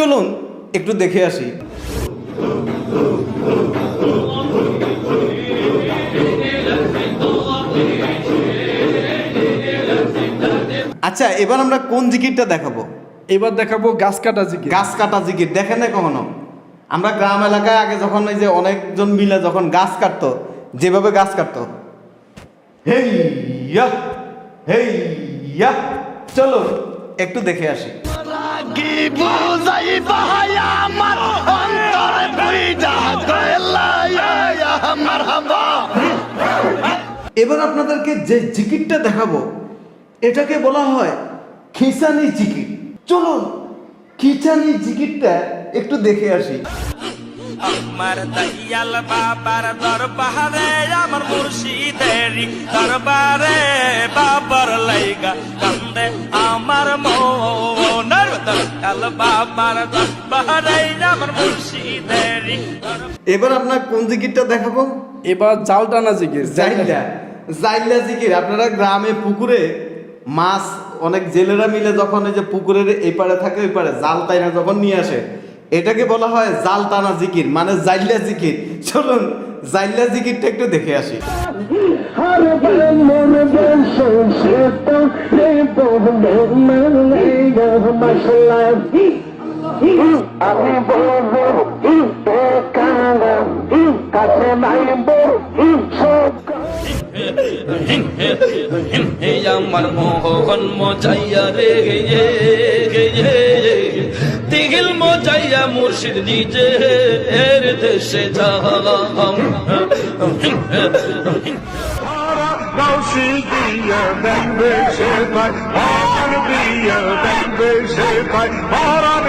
চলুন একটু দেখে আসি। আচ্ছা, এবার আমরা কোন জিকিরটা দেখাবো? এবার দেখাবো গাছ কাটা জিকির। গাছ কাটা জিকির দেখেন না কখনো? আমরা গ্রাম এলাকায় আগে যখন ওই যে অনেকজন মিলে যখন গাছ কাটতো, যেভাবে গাছ কাটতো, হেই ইয়া হেই ইয়া, চলো একটু দেখে আসি। এবার আপনাদেরকে যে জিকিরটা দেখাবো এটাকে বলা হয় খিঁচানি জিকির। চলুন খিঁচানি জিকিরটা একটু দেখে আসি। আমার দয়াল বাবার দরবারে আমার মুর্শিদেরি দরবারে বাবার লাইগা কান্দে আমার মনের দয়াল বাবার দরবারে আমার মুর্শিদেরি। এবার আপনার কোন জিকিরটা দেখাবো? এবার জাল টানা জিকির। জাইলা জাইলা জিকির। আপনারা গ্রামে পুকুরে মাছ অনেক জেলেরা মিলে যখন এই যে পুকুরের এই পারে থাকে ওই পারে জাল টাইনা যখন নিয়ে আসে, এটাকে বলা হয় জাল টানা জিকির, মানে জাইলা জিকির। চলুন জাইলা জিকিরটা একটু দেখে আসি। আমার মোহন মজাইয়া রে তিগিল মজাইয়া মুর্শিদ নিজে এর দেশে যাম Gausiya ben beşe kay, Aman biya ben beşe kay, Aman